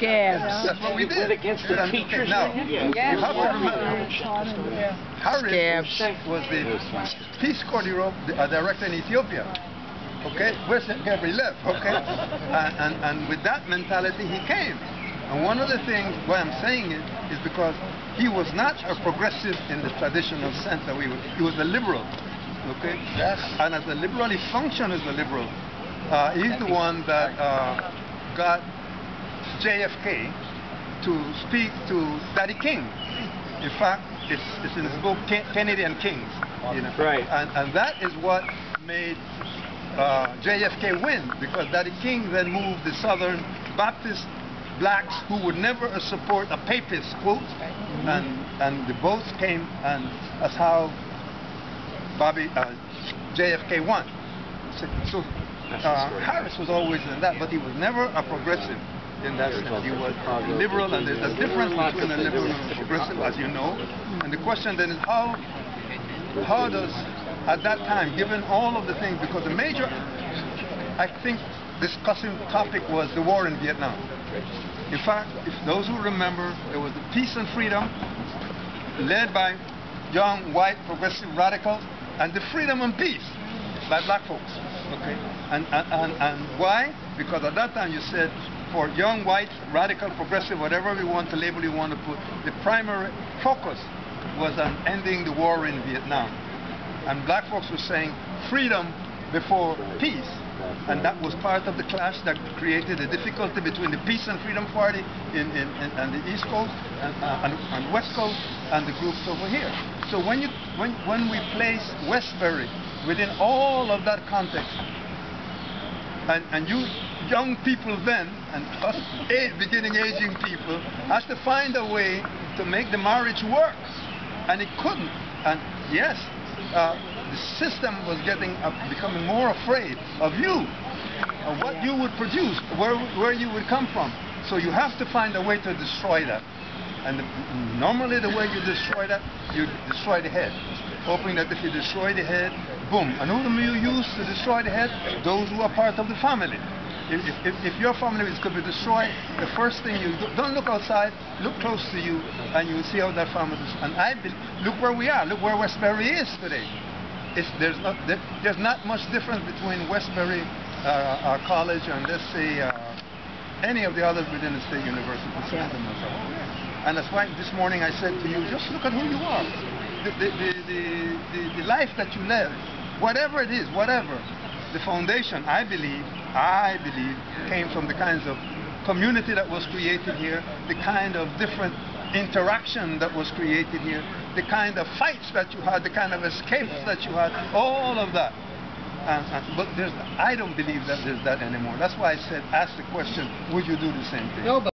Scabs. That's what we did. Against the teachers. Now, Yeah. you have to remember, Harris Scabs. was the Peace Corps director in Ethiopia. Okay, where's Gabriel left? Okay, and with that mentality he came. And one of the things why I'm saying it is because he was not a progressive in the traditional sense that he was a liberal. Okay, yes. And as a liberal, he functioned as a liberal. He's the one that got JFK to speak to Daddy King. In fact, it's in his book Kennedy and Kings. You know? Right. And that is what made JFK win, because Daddy King then moved the Southern Baptist blacks who would never support a papist, quote, and the votes came, and that's how JFK won. So Harris was always in that, but he was never a progressive in that sense. He was liberal, and there's a difference between a liberal and a progressive, as you know. And the question then is how does, at that time, given all of the things, because the major, I think, discussing topic was the war in Vietnam. In fact, if those who remember, there was the Peace and Freedom led by young, white, progressive radicals, and the Freedom and Peace by black folks. Okay, and why? Because at that time you said, for young, white, radical, progressive, whatever we want to label you want to put, the primary focus was on ending the war in Vietnam. And black folks were saying freedom before peace. And that was part of the clash that created the difficulty between the Peace and Freedom Party on the East Coast and West Coast and the groups over here. So when we place Westbury within all of that context, and you young people then, and us beginning aging people, has to find a way to make the marriage work. And it couldn't. And yes, the system was becoming more afraid of you, of what you would produce, where you would come from. So you have to find a way to destroy that. And normally the way you destroy that, you destroy the head, hoping that if you destroy the head, boom. And who do you use to destroy the head? Those who are part of the family. If your family is going to be destroyed, the first thing you do, don't look outside, look close to you, and you will see how that family is. And look where we are, look where Westbury is today. There's not much difference between Westbury College and, let's say, any of the others within the state university system. And that's why this morning I said to you, just look at who you are. The life that you live, whatever it is, whatever. The foundation, I believe, came from the kinds of community that was created here, the kind of different interaction that was created here, the kind of fights that you had, the kind of escapes that you had, all of that. But I don't believe that there's that anymore. That's why I said, ask the question, would you do the same thing? No, but